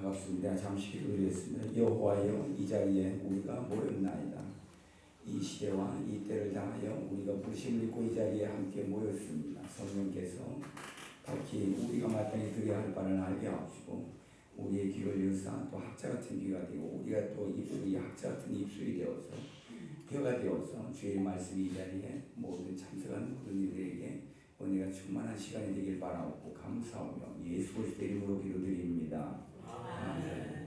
반갑습니다. 잠시 기도드리겠습니다. 여호와여, 이 자리에 우리가 모였나이다. 이 시대와 이 때를 당하여 우리가 부르심을 입고 이 자리에 함께 모였습니다. 성령께서 각기 우리가 마땅히 드려야 할 바를 알게 하시고 우리의 귀를 여사 또 학자 같은 귀가 되고 우리가 또 입술이 학자 같은 입술이 되어서 혀가 되어서 주의 말씀이 이 자리에 모든 참석한 모든 이들에게 은혜가 충만한 시간이 되길 바라고 감사하며 예수 그리스도의 이름으로 기도드립니다. 아멘.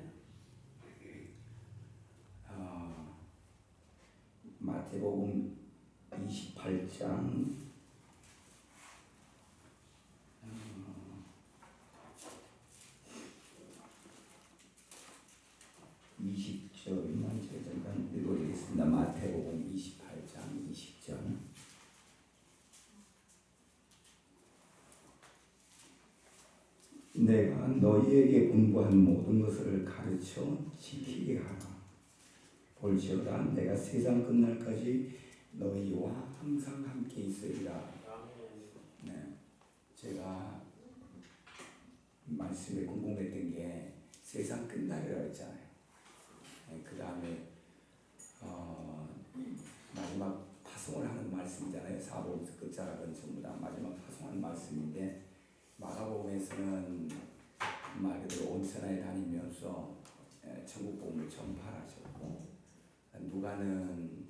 마태복음 28장 20절만 잠깐 읽어드리겠습니다. 마태복음 28장 20절. 내가 너희에게 분부한 모든 것을 가르쳐 지키게 하라. 볼지어다 내가 세상 끝날까지 너희와 항상 함께 있으리라. 네, 제가 말씀에 궁금했던 게 세상 끝날이라고 했잖아요. 네, 그 다음에 마지막 파송을 하는 말씀이잖아요. 사복음서 끝자락은 전부 다 마지막 파송하는 말씀인데 마가복음에서는 말 그대로 온천하에 다니면서 천국 복음을 전파하셨고 누가는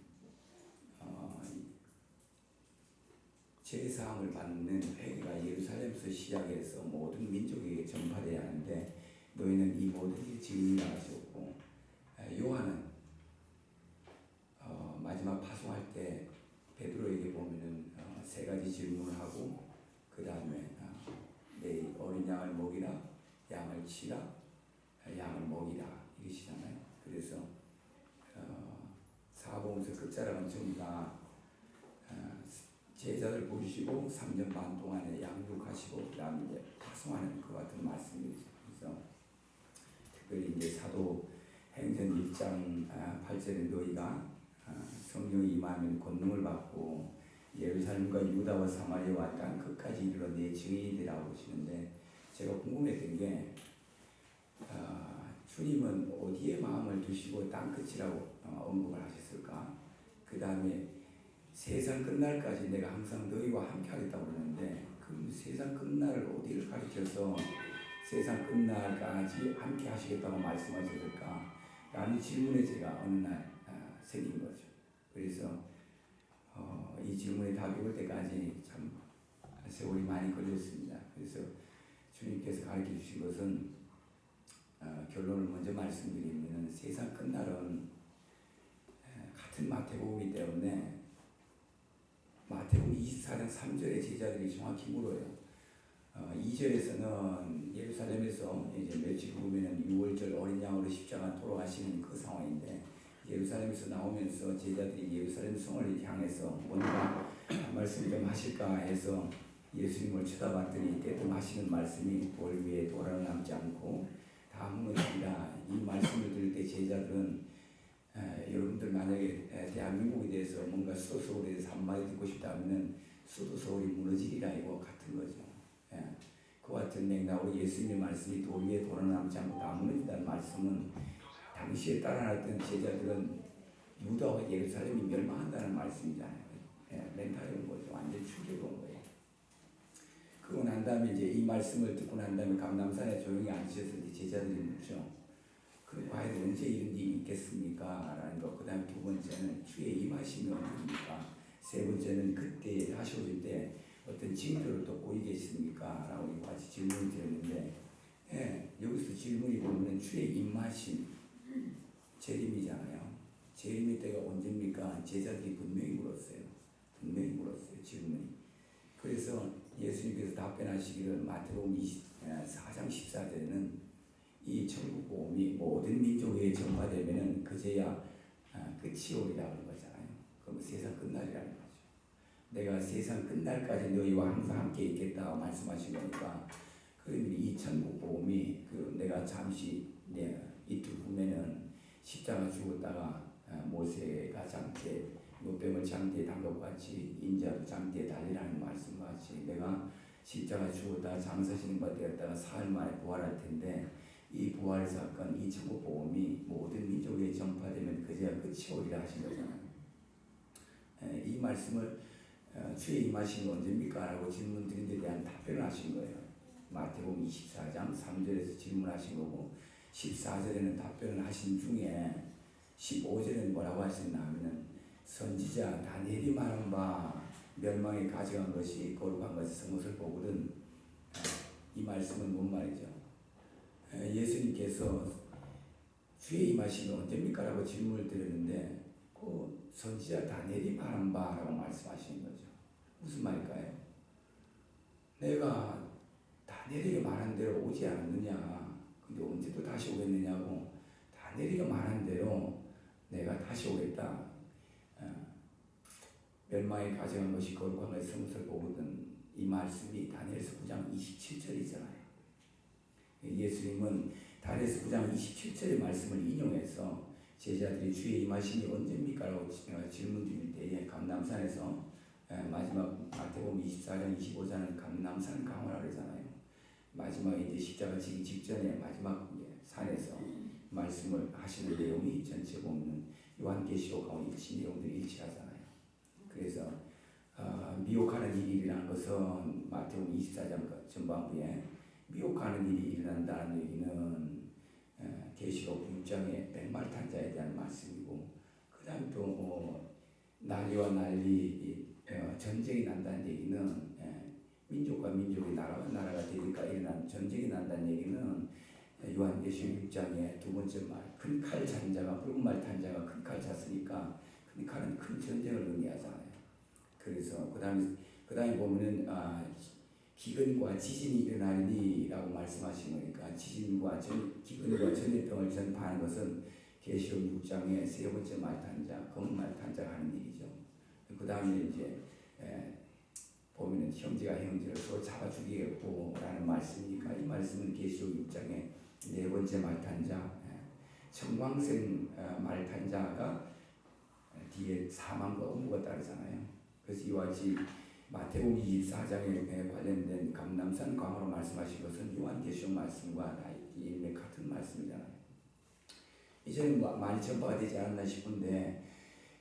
제사함을 받는 회개가 예루살렘에서 시작해서 모든 민족에게 전파되어야 하는데 너희는 이 모든 게 증인이라 하셨고 요한은 마지막 파송할 때 베드로에게 보면은 세 가지 질문을 하고 그 다음에 내 어린 양을 먹이라, 양을 치라, 양을 먹이라 이러시잖아요. 그래서 사복음서 끝자락은 전부 다 제자들 부르시고 3년 반 동안에 양육하시고 그 다음에 이제 파송하는 그 같은 말씀이죠. 그래서 특별히 이제 사도행전 1장 8절에 너희가 성령이 임하면 권능을 받고 예루살렘과 유다와 사마리아와 땅 끝까지 이르러 내 증인이 되라고 하시는데 제가 궁금했던 게 주님은 어디에 마음을 두시고 땅 끝이라고 언급을 하셨을까? 그 다음에 세상 끝날까지 내가 항상 너희와 함께 하겠다고 그러는데 그럼 세상 끝날을 어디를 가리켜서 세상 끝날까지 함께 하시겠다고 말씀하셨을까? 라는 질문에 제가 어느 날 생긴 거죠. 그래서 이 질문에 답이 올 때까지 참 세월이 많이 걸렸습니다. 그래서 주님께서 가르쳐 주신 것은 결론을 먼저 말씀드리면 세상 끝날은 같은 마태복음이기 때문에 마태복음 24장 3절의 제자들이 정확히 물어요. 2절에서는 예루살렘에서 이제 며칠 후면은 6월절 어린 양으로 십자가 돌아가시는 그 상황인데 예루살렘에서 나오면서 제자들이 예루살렘 성을 향해서 뭔가 말씀 좀 하실까 해서 예수님을 쳐다봤더니 대뜸하시는 말씀이 돌 위에 돌아는 남지 않고 다 무너집니다. 이 말씀을 들을 때 제자들은 여러분들 만약에 대한민국에 대해서 뭔가 수도 서울에 대해서 한마디 듣고 싶다면 수도 서울이 무너지리라 이거 같은 거죠. 그 같은 맥락으로 예수님의 말씀이 돌 위에 돌아남지 않고 다 무너진다는 말씀은 당시에 따라놨던 제자들은 유다와 예루살렘이 멸망한다는 말씀이잖아요. 멘탈이 온 거죠. 완전 충격이 온 거예요. 그러고 난 다음에 이제 이 말씀을 듣고 난 다음에 감람산에 조용히 앉으셔서 제자들이 묻죠. 그럼 과연 언제 이런 일이 있겠습니까? 라는 것. 그 다음에 두 번째는 주의 임하심이 언제입니까? 세 번째는 그때 다시 오실 때 어떤 징조를 또 보이게 계십니까? 라고 같이 질문을 드렸는데 여기서 질문이 보면 주의 임하심 재림이잖아요. 재림의 때가 언제입니까? 제자들이 분명히 물었어요. 질문이. 그래서 예수님께서 답변하시기를 마태복음 4장 14절에는 이 천국 복음이 모든 민족에 전파되면은 그제야 끝이 오리라는 거잖아요. 그럼 세상 끝날이라는 거죠. 내가 세상 끝날까지 너희와 항상 함께 있겠다 말씀하신 거니까 그러면 이 천국 복음이 내가 잠시 이틀 후면은 십자가 죽었다가 모세가 장대 노뱀을 장대에 담은 것 같이 인자도 장대에 달리라는 말씀 같이 내가 십자가 죽었다가 장사시는 바 되었다가 사흘 만에 부활할 텐데 이 부활 사건, 이 천국 복음이 모든 민족에 전파되면 그제야 끝이 오리라 하신 거잖아요. 이 말씀을 주의 임하신 언제입니까? 라고 질문 드린 데 대한 답변을 하신 거예요. 마태복음 24장 3절에서 질문하신 거고 14절에는 답변을 하신 중에 15절에는 뭐라고 하셨나 하면은 선지자 다니엘이 말한 바 멸망에 가져간 것이 거룩한 것이 쓴 것을 보거든. 이 말씀은 뭔 말이죠? 예수님께서 주의 임하신 건 언제입니까? 라고 질문을 드렸는데 그 선지자 다니엘이 말한 바라고 말씀하시는 거죠. 무슨 말일까요? 내가 다니엘이 말한 대로 오지 않았느냐? 근데 언제 또 다시 오겠느냐고. 다니엘이 말한 대로 내가 다시 오겠다. 멸망에 가져간 것이 거룩한 것이 쓴 것을 보거든. 이 말씀이 다니엘서 9장 27절이잖아요. 예수님은 다니엘서 9장 27절의 말씀을 인용해서 제자들이 주의 임하심이 언제입니까? 라고 질문 드릴 때에 감람산에서 마지막 마태복음 24장 25장은 감람산 강화라 그러잖아요. 마지막에 이제 십자가 지기 직전에 마지막 산에서 말씀을 하시는 내용이 전체 보면 요한계시록하고 내용들이 일치하잖아요. 그래서 미혹하는 일이 일어난 것은 마태복음 24장 전반부에 미혹하는 일이 일어난다는 얘기는 계시록 6장의 백말탄자에 대한 말씀이고, 그 다음 또 난리와 난리 전쟁이 난다는 얘기는 민족과 민족이 나라와 나라가 되니까 일어난 전쟁이 난다는 얘기는 요한계시록 6장의 두 번째 말, 큰 칼 찬 자가 붉은 말 탄 자가 큰 칼 찼으니까 큰 칼은 큰 전쟁을 의미하잖아요. 그래서 그 다음에 보면은 기근과 지진이 일어나리라고 말씀하신 거니까 기근과 전염병을 전파하는 것은 계시록 6장의 세 번째 말탄자, 검은 말탄자가 하는 일이죠. 그 다음에 이제 보면은 형제가 형제를 서로 잡아 죽이겠고라는 말씀이니까 이 말씀은 계시록 6장의 네 번째 말탄자, 청광색 말탄자가 뒤에 사망과 업무가 따르잖아요. 그래서 이와 같이 마태복음 24장에 관련된 감람산 강화로 말씀하신 것은 요한계시록 말씀과 일맥 같은 말씀이잖아요. 이제는 많이 전파가 되지 않았나 싶은데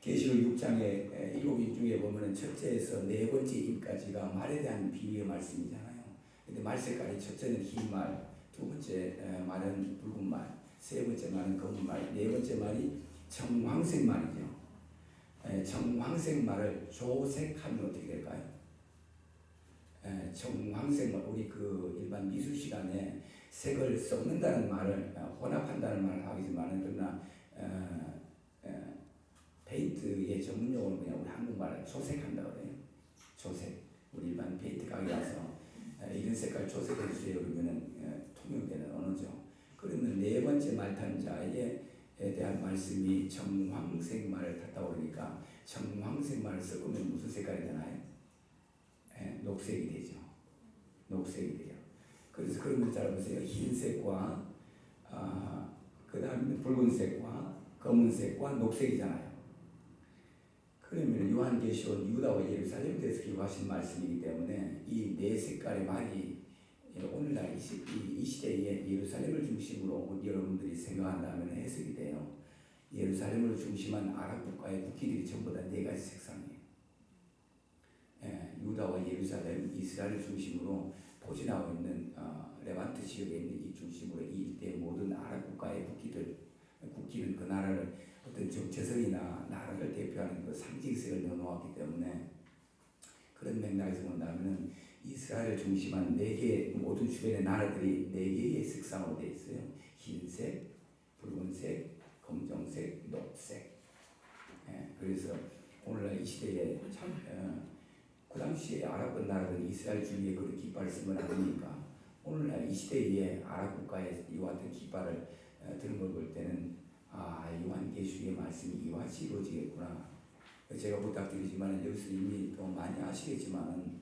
계시록 6장의 일곱인 중에 보면은 첫째에서 네 번째 인까지가 말에 대한 비유의 말씀이잖아요. 근데 말 색깔이 첫째는 흰 말, 두 번째 말은 붉은 말, 세 번째 말은 검은 말, 네 번째 말이 청황색 말이죠. 청황색 말을 조색하면 어떻게 될까요? 청황색 말, 우리 그 일반 미술 시간에 색을 섞는다는 말을 혼합한다는 말을 하기지만은 그러나 페인트의 전문 용어는 그냥 우리 한국말을 조색한다고 그래요. 조색. 우리 일반 페인트 가게 가서 이런 색깔 조색해 주세요 그러면은 통용되는 언어죠. 그러면 네 번째 말탄자에 대한 말씀이 청황색 말을 탔다고 그러니까 청황색 말을 섞으면 무슨 색깔이 되나요? 녹색이 되죠. 녹색이 돼요. 그래서 그런 걸 잘 보세요. 흰색과 그 다음에 붉은색과 검은색과 녹색이잖아요. 그러면 요한계시록 유다와 예루살렘에 대해서 기록하신 말씀이기 때문에 이 네 색깔의 말이 오늘날 이 시대에 예루살렘을 중심으로 여러분들이 생각한다면 해석이 돼요. 예루살렘을 중심한 아랍 국가의 국기들이 전부 다 네 가지 색상이에요. 유다와 예루살렘, 이스라엘을 중심으로 포진하고 있는 레반트 지역에 있는 이 중심으로 이 일대 모든 아랍 국가의 국기는 그 나라를 어떤 정체성이나 나라를 대표하는 그 상징색을 넣어놓았기 때문에 그런 맥락에서 본다면 이스라엘을 중심한 네 개 모든 주변의 나라들이 네 개의 색상으로 되어 있어요. 흰색, 붉은색, 검정색, 녹색. 그래서 오늘날 이 시대에 참 그 당시에 아랍 나라들은 이스라엘 주위에 그런 깃발을 쓴 건 아니니까 오늘날 이 시대에 아랍 국가에 이와 같은 깃발을 드는 걸 볼 때는 요한계시록의 말씀이 이와 같이 이루어지겠구나. 제가 부탁드리지만 여기서 이미 또 많이 아시겠지만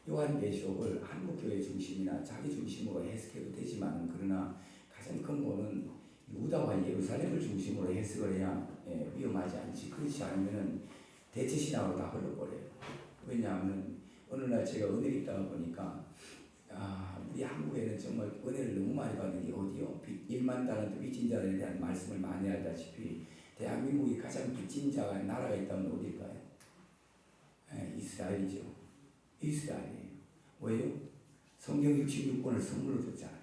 요한계시록을 한국교회 중심이나 자기 중심으로 해석해도 되지만 그러나 가장 근본은 유다와 예루살렘을 중심으로 해석을 해야 위험하지 않지. 그렇지 않으면 대체 신앙으로 다 흘러버려요. 왜냐하면 어느 날 제가 은혜를 있다가 보니까 우리 한국에는 정말 은혜를 너무 많이 받는 게 어디요? 1만 달란트 빚진 자들에 대한 말씀을 많이 알다시피 대한민국이 가장 빚진 자가 나라가 있다면 어딜까요? 이스라엘이죠. 이스라엘이에요. 왜요? 성경 66권을 선물로 줬잖아요.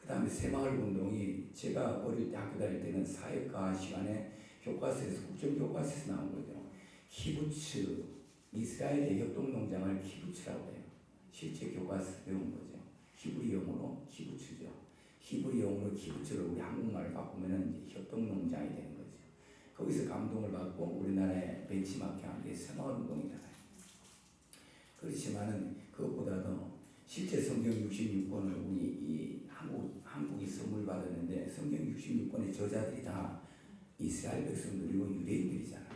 그 다음에 새마을운동이 제가 어릴 때 학교 다닐 때는 사역과 시간에 교과서에서 국정교과서에서 나온 거죠. 키부츠, 이스라엘의 협동농장을 키부츠라고 해요. 실제 교과서에서 배운 거죠. 히브리 영어로 키부츠죠. 히브리 영어로 키부츠를 우리 한국말로 바꾸면 협동농장이 되는 거죠. 거기서 감동을 받고 우리나라에 벤치마킹한 게 새마을운동이잖아요. 그렇지만은 그것보다도 실제 성경 66권을 우리 이 한국이 선물 받았는데 성경 66권의 저자들이 다 이스라엘 백성들이고 유대인들이잖아요.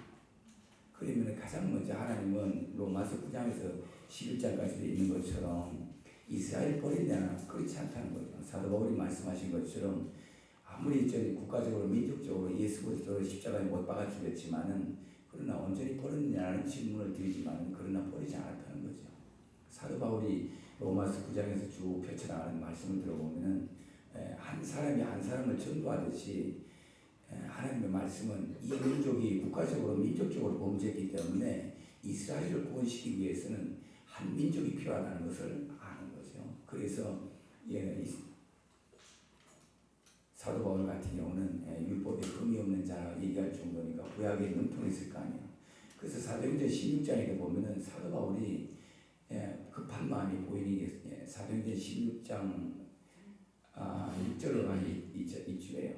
그러면 가장 먼저 하나님은 로마서 9장에서 11장까지도 있는 것처럼 이스라엘 버리냐? 그렇지 않다는 거죠. 사도 바울이 말씀하신 것처럼 아무리 국가적으로 민족적으로 예수 그리스도를 십자가에 못 박아 죽였지만은 그러나 온전히 버렸냐는 질문을 드리지만은 그러나 버리지 않았다는 거죠. 사도 바울이 로마서 9장에서 쭉 펼쳐나가는 말씀을 들어보면은 한 사람이 한 사람을 전도하듯이 하나님의 말씀은 이 민족이 국가적으로 민족적으로 범죄했기 때문에 이스라엘을 구원시키기 위해서는 한 민족이 필요하다는 것을 아는 거죠. 그래서 사도 바울 같은 경우는 율법에 금이 없는 자라 얘기할 정도니까 구약에 능통했을 거 아니에요. 그래서 사도행전 16장에 보면은 사도 바울이 급한 마음이 보이는 게 사도행전 16장 6절로 가는 이주예요.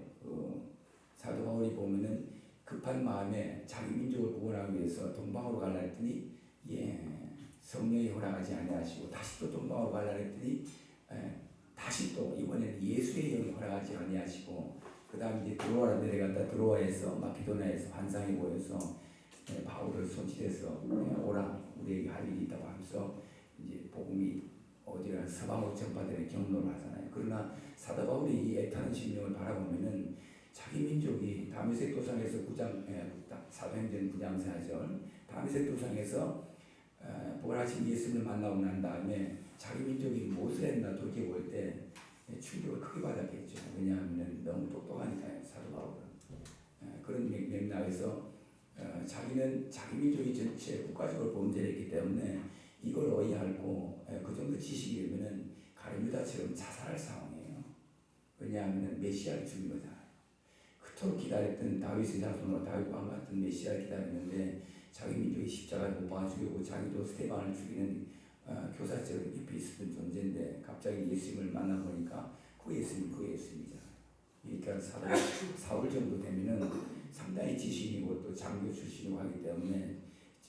사도 바울이 보면은 급한 마음에 자기 민족을 구원하기 위해서 동방으로 가려 했더니 성령이 허락하지 아니하시고 다시 또 동방으로 가려 했더니 다시 또 이번에는 예수의 영이 허락하지 아니하시고 그 다음 이제 드로아로 내려갔다 드로아에서 마케도나에서 환상이 보여서 바울을 손질해서 오라 우리에게 할 일이 있다고 하면서 이제 복음이 어디가 서방으로 전파되는 경로를 하잖아요. 그러나 사도 바울이 이 애타는 심령을 바라보면은 자기 민족이 다메섹 도상에서 사도행전 9장 4절 다메섹 도상에서 부활하신 예수를 만나고 난 다음에 자기 민족이 무엇을 했나 돌이켜볼 때 충격을 크게 받았겠죠. 왜냐하면 너무 똑똑하니까요. 사도 바울은 그런 맥락에서 자기는 자기 민족이 전체 국가적으로 범죄를 했기 때문에 이걸 어이할고 그 정도 지식이면은 가룟유다처럼 자살할 상황이에요. 왜냐하면 메시아를 죽인 거잖아요. 그토록 기다렸던 다윗의 자손으로 다윗과 같은 메시아를 기다렸는데 자기 민족이 십자가에 못 박아 죽이고 자기도 스데반을 죽이는 교사처럼 깊이 있었던 존재인데 갑자기 예수님을 만나보니까 그 예수님이잖아요. 그러니까 사울 정도 되면은 상당히 지식이고 또 장교 출신이고 하기 때문에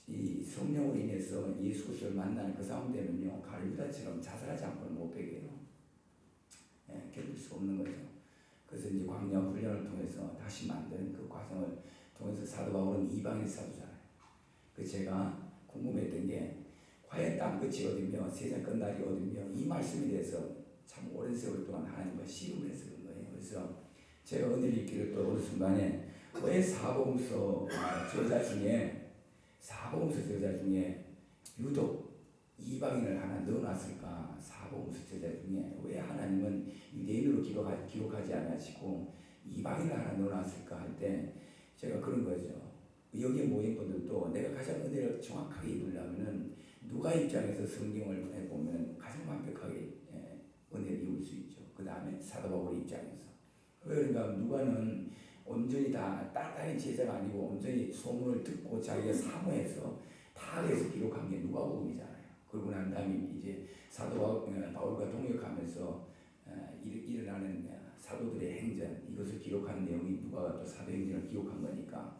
이 성령으로 인해서 예수 그리스도를 만나는 그 상황 되면요 가룟유다처럼 자살하지 않고는 못 베겨요. 견딜 수 없는 거죠. 그래서 이제 광야 훈련을 통해서 다시 만드는 그 과정을 통해서 사도 바울은 이방인 사도잖아요. 그 제가 궁금했던 게 과연 땅 끝이 어디며 세상 끝날이 어디며 이 말씀에 대해서 참 오랜 세월 동안 하나님과 씨름을 해서 그런 거예요. 그래서 제가 은혜를 입기를 또 어느 순간에 왜 사복음서 저자 중에 유독 이방인을 하나 넣어놨을까? 사복음서 저자 중에 왜 하나님은 유대인으로 기록하지 않으시고 이방인을 하나 넣어놨을까 할 때 제가 그런 거죠. 여기 모인 분들도 내가 가장 은혜를 정확하게 입으려면은 누가 입장에서 성경을 보면 가장 완벽하게 은혜를 입을 수 있죠. 그 다음에 사도 바울 입장에서. 그러니까 누가는 온전히 다 따뜻한 제자가 아니고 온전히 소문을 듣고 자기가 사모해서 다 해서 기록한 게 누가복음이잖아요. 그러고 난 다음에 이제 사도 바울과 동역하면서 일어나는 사도들의 행전 이것을 기록한 내용이 누가가 또 사도행전을 기록한 거니까.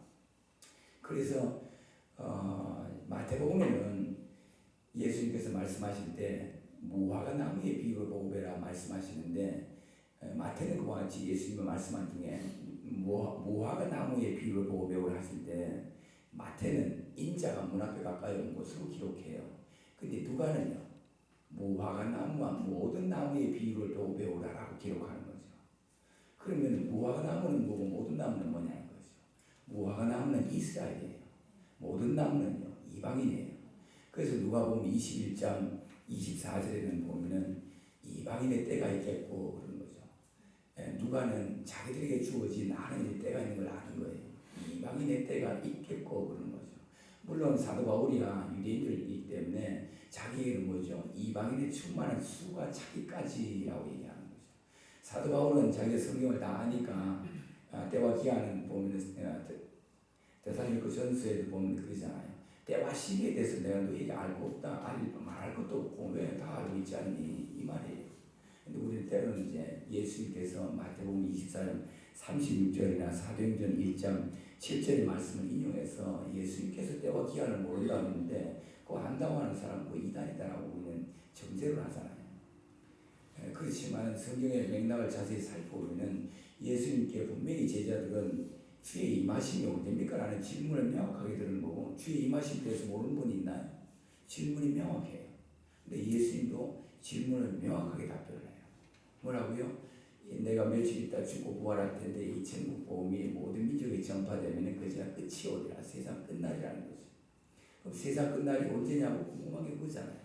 그래서 마태복음에는 예수님께서 말씀하실 때 무화과 나무의 비유를 보고 배라 말씀하시는데 마태는 그와 같이 예수님의 말씀한 중에 무화과 나무의 비유를 보고 배우라 하실 때 마태는 인자가 문 앞에 가까이 온 것으로 기록해요. 근데 누가는요 무화과 나무와 모든 나무의 비유를 보고 배우라라고 기록하는 거죠. 그러면 무화과 나무는 뭐고 모든 나무는 뭐냐는 거죠. 무화과 나무는 이스라엘이에요. 모든 나무는요 이방인이에요. 그래서 누가복음 21장 24절에는 보면은 이방인의 때가 있겠고 그런 거죠. 누가는 자기들에게 주어진 하나님의 때가 있는 걸 아는 거예요. 이방인의 때가 있겠고 그러는 거죠. 물론 사도 바울이야 유대인들이기 때문에 자기에게는 뭐죠? 이방인의 충만한 수가 차기까지라고 얘기하는 거죠. 사도 바울은 자기가 성경을 다 아니까 때와 기한은 보면 데살로니가 전서에도 보면 그러잖아요. 때와 시기에 대해서 내가 너에게 알고 없다, 말할 것도 없고 왜 다 알고 있지 않니? 이 말이에요. 근데 우리는 때로는 이제 예수님께서 마태복음 24장 36절이나 사도행전 1장 7절의 말씀을 인용해서 예수님께서 때와 기한을 모른다고 했는데 그거 안다고 하는 사람은 이단이다라고 우리는 정죄를 하잖아요. 그렇지만 성경의 맥락을 자세히 살펴보면 예수님께 분명히 제자들은 주의 임하심이 언제입니까? 라는 질문을 명확하게 들은 거고 주의 임하심에 대해서 모르는 분이 있나요? 질문이 명확해요. 근데 예수님도 질문을 명확하게 답변을 해요. 뭐라고요? 내가 며칠 있다 죽고 부활할 텐데 이 천국 복음이 모든 민족에 전파되면 그제야 끝이 오리라. 세상 끝날이라는 거죠. 그럼 세상 끝날이 언제냐고 궁금한 게 그거잖아요.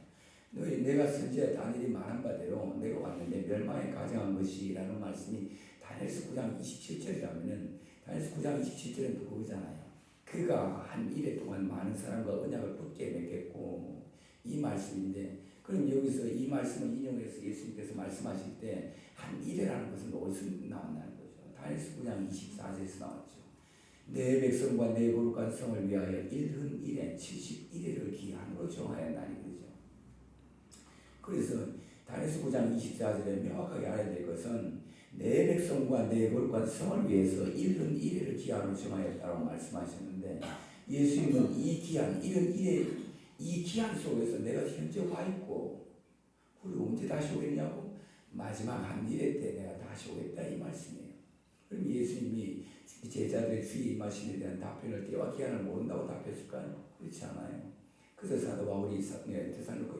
내가 선지자 다니엘이 말한 바대로 내가 왔는데 멸망에 가정한 것이라는 말씀이 다니엘서 9장 27절이라면은 다니엘서 9장 27절은 그거잖아요. 그가 한 일해 동안 많은 사람과 언약을 굳게 맺겠고 이 말씀인데 그럼 여기서 이 말씀을 인용해서 예수님께서 말씀하실 때 한 일해라는 것은 어디서 나온다는 거죠? 다니엘서 9장 24절에서 나왔죠. 내 백성과 내 거룩한 성을 위하여 일흔 일에 71일을 기한으로 정하였나니 그죠? 그래서 다니엘서 9장 24절에 명확하게 알아야 될 것은 내 백성과 내 거룩한 성을 위해서 일흔 일회를 기한으로 정하였다고 말씀하셨는데 예수님은 이 기한, 일흔 일회 이 기한 속에서 내가 현재 와 있고 그리고 언제 다시 오겠냐고 마지막 한 일회 때 내가 다시 오겠다 이 말씀이에요. 그럼 예수님이 제자들의 주의 임하심에 대한 답변을 때와 기한을 모른다고 답했을까요? 그렇지 않아요. 그래서 사도 바울이 데살로니가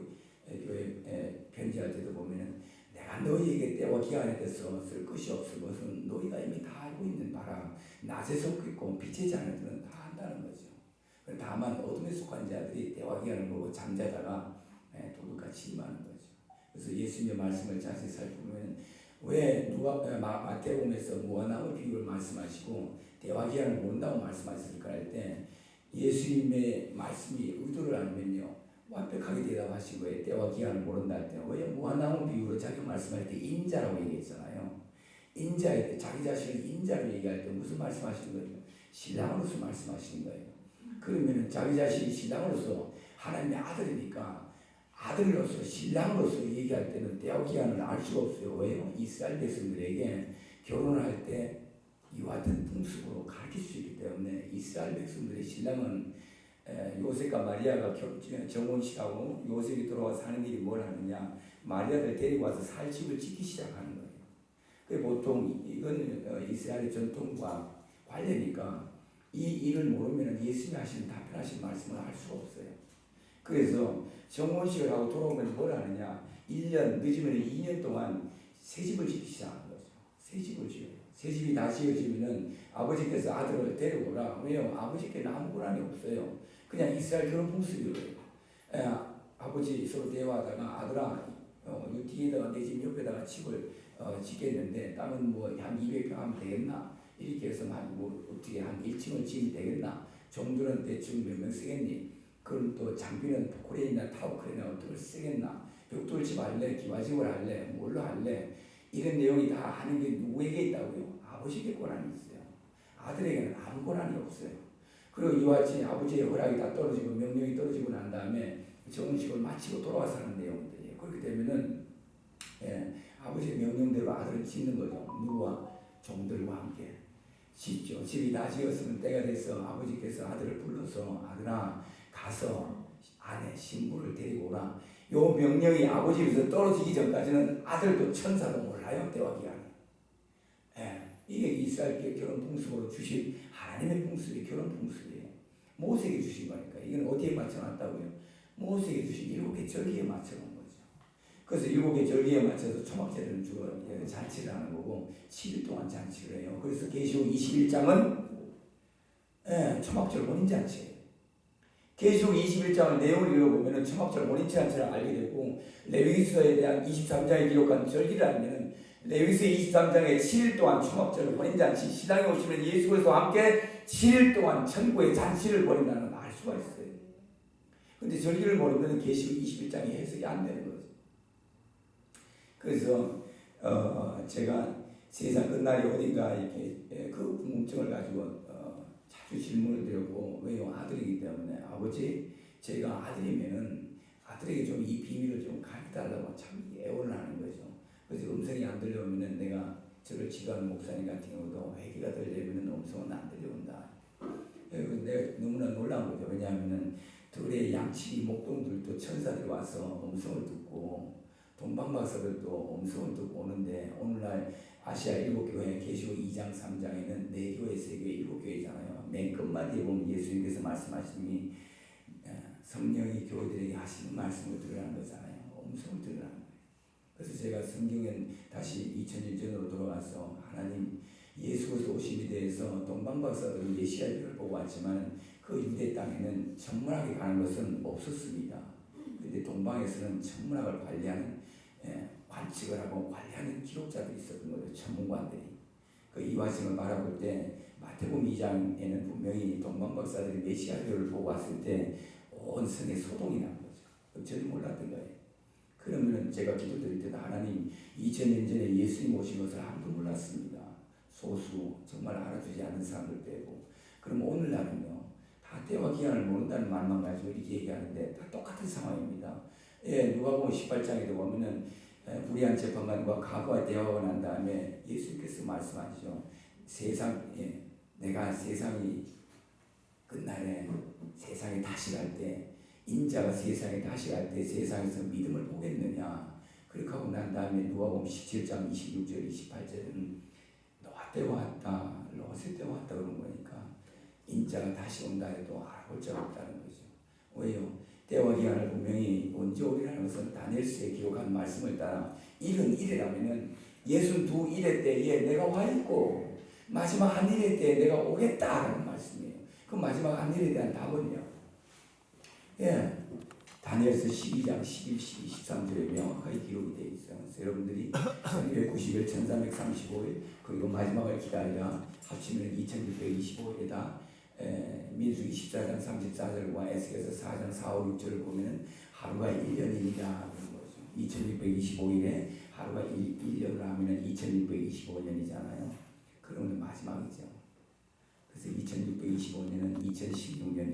교회 편지할 때도 보면은 내가 너희에게 때와 기한에 대해서 쓸 것이 없을 것은 너희가 이미 다 알고 있는 바라. 낮에 속고 있고 빛의 자녀들은 다 안다는 거죠. 다만 어둠에 속한 자들이 때와 기한을 모르고 잠자다가 도둑같이 임하는 거죠. 그래서 예수님의 말씀을 자세히 살펴보면 왜 마태복음에서 무화나무 비유를 말씀하시고 때와 기한을 모른다고 말씀하셨을까 할 때 예수님의 말씀이 의도를 알면요 완벽하게 대답하신 거예요. 때와 기한을 모른다 할 때. 왜 무화나무 비유로 자기 말씀할 때 인자라고 얘기했잖아요. 인자에 때 자기 자신을 인자로 얘기할 때 무슨 말씀하시는 거예요? 신랑으로서 말씀하시는 거예요. 그러면 자기 자신이 신랑으로서 하나님의 아들이니까 아들로서 신랑으로서 얘기할 때는 때와 기한을 알 수가 없어요. 왜요? 이스라엘 백성들에게 결혼을 할 때 이와 같은 풍습으로 가르칠 수 있기 때문에 이스라엘 백성들의 신랑은 요셉과 마리아가 정혼식하고 요셉이 돌아와서 하는 일이 뭘 하느냐 마리아를 데리고 와서 살 집을 짓기 시작하는 거예요. 그 보통 이건 이스라엘의 전통과 관례니까 이 일을 모르면 예수님이 하시는 답변하신 말씀을 알 수가 없어요. 그래서 정혼식을 하고 돌아오면 뭘 하느냐 1년 늦으면 2년 동안 새 집을 짓기 시작하는 거죠. 새 집을 지어요. 새 집이 다 지어지면은 아버지께서 아들을 데려오라. 왜요? 아버지께는 아무 권한이 없어요. 그냥 이스라엘 결혼 풍습이에요. 아버지 서로 대화하다가 아들아 요 뒤에다가 내 집 옆에다가 집을 짓겠는데 땅은 뭐 한 200평 하면 되겠나? 이렇게 해서 뭐 어떻게 한 1층을 지으면 되겠나? 정도는 대충 몇 명 쓰겠니? 그럼 또 장비는 코레인이나 타워크레인이나 어떤 걸 쓰겠나? 벽돌집 할래? 기와집을 할래? 뭘로 할래? 이런 내용이 다 하는 게 누구에게 있다고요? 아버지에게 권한이 있어요. 아들에게는 아무 권한이 없어요. 그리고 이와 같이 아버지의 허락이 다 떨어지고 명령이 떨어지고 난 다음에 정식을 마치고 돌아와서 하는 내용들이에요. 그렇게 되면은 아버지의 명령대로 아들을 짓는 거죠. 누구와? 종들과 함께 짓죠. 집이 다 지었으면 때가 돼서 아버지께서 아들을 불러서 아들아 가서 아내 신부를 데리고 오라. 요 명령이 아버지에서 떨어지기 전까지는 아들도 천사도 몰라요. 때와 기한. 이게 이스라엘 결혼 풍습으로 주신 하나님의 풍습이 결혼 풍습이에요. 모세에게 주신 거니까. 이건 어디에 맞춰놨다고요? 모세에게 주신 7개 절기에 맞춰놓은 거죠. 그래서 7개 절기에 맞춰서 초막제를 주어 잔치를 하는 거고 7일 동안 잔치를 해요. 그래서 계시록 21장은 초막절 혼인잔치예요. 계시록 21장을 내용을 읽어보면 초막절 혼인잔치를 알게 되고 레위기서에 대한 23장에 기록한 절기를 알면 레위기서 23장에 7일 동안 초막절 혼인잔치, 신랑이 오시면 예수 그리스도와 함께 7일 동안 천국의 잔치를 벌인다는 걸 알 수가 있어요. 근데 절기를 모르면 계시록 21장이 해석이 안 되는 거죠. 그래서 제가 세상 끝날이 어딘가 이렇게 그 궁금증을 가지고 자주 질문을 드렸고, 왜요? 아들이기 때문에 아버지, 제가 아들이면은 아들에게 좀 이 비밀을 좀 가르쳐달라고 참 애원을 하는 거죠. 그래서 음성이 안 들려오면은 내가 저를 지도하는 목사님 같은 경우도 회개가 들려면은 음성은 안 들려온다. 내가 너무나 놀란 거죠. 왜냐하면은 들의 양치기 목동들도 천사들이 와서 음성을 듣고 동방박사들도 음성을 듣고 오는데, 오늘날 아시아 7교회 계시록 2장 3장에는 4교회 3교회 7교회잖아요. 맨 끝마디에 보면 예수님께서 말씀하시니 성령이 교회들에게 하시는 말씀을 들으라는 거잖아요. 음성을 들으라는 거예요. 그래서 제가 성경엔 다시 2000년 전으로 돌아가서 하나님 예수 그리스도 오심에 대해서 동방박사들은 메시아를 보고 왔지만 그 유대 땅에는 천문학에 가는 것은 없었습니다. 그런데 동방에서는 천문학을 관리하는 관측을 하고 관리하는 기록자들이 있었던 거죠. 천문관들이. 그 이화승을 바라볼 때 마태복음 2장에는 분명히 동방박사들이 메시아를 보고 왔을 때 온 성에 소동이 난 거죠. 저는 몰랐던 거예요. 그러면 제가 기도드릴 때도 하나님 2000년 전에 예수님 오신 것을 아무도 몰랐습니다. 소수, 정말 알아주지 않는 사람들 빼고. 그럼 오늘날은요, 다 때와 기한을 모른다는 말만 가지고 이렇게 얘기하는데 다 똑같은 상황입니다. 누가복음 18장에도 보면은 불의한 재판관과 과거와 대화가 난 다음에 예수님께서 말씀하시죠. 내가 세상이 끝날에 세상에 다시 갈 때, 인자가 세상에 다시 갈 때 세상에서 믿음을 보겠느냐. 그렇게 하고 난 다음에 누가복음 17장 26절 28절은 노아 때가 왔다, 롯의 때가 왔다 그런 거니까 인자가 다시 온다 해도 알아볼 자 없다는 거죠. 왜요? 때와 기한을 분명히 언제 오리라는 것은 다니엘서에 기록한 말씀을 따라 71이라면은 62일의 때에 내가 와 있고 마지막 한 일의 때에 내가 오겠다라는 말씀이에요. 그 마지막 한 일에 대한 답은요, 다니엘서 12장 11, 12, 13절에 명확하게 기록이 되어 있어요. 그래서 여러분들이 1290일, 1335일, 그리고 마지막을 기다리라 합치면 2625일이다. 민수기 14장 34절과 에스겔서 4장 4, 5, 6절을 보면 하루가 1년이다 그런 거죠. 2625일에 하루가 1년을 하면 2625년이잖아요. 그러면 마지막이죠. 그래서 2625년은 2016년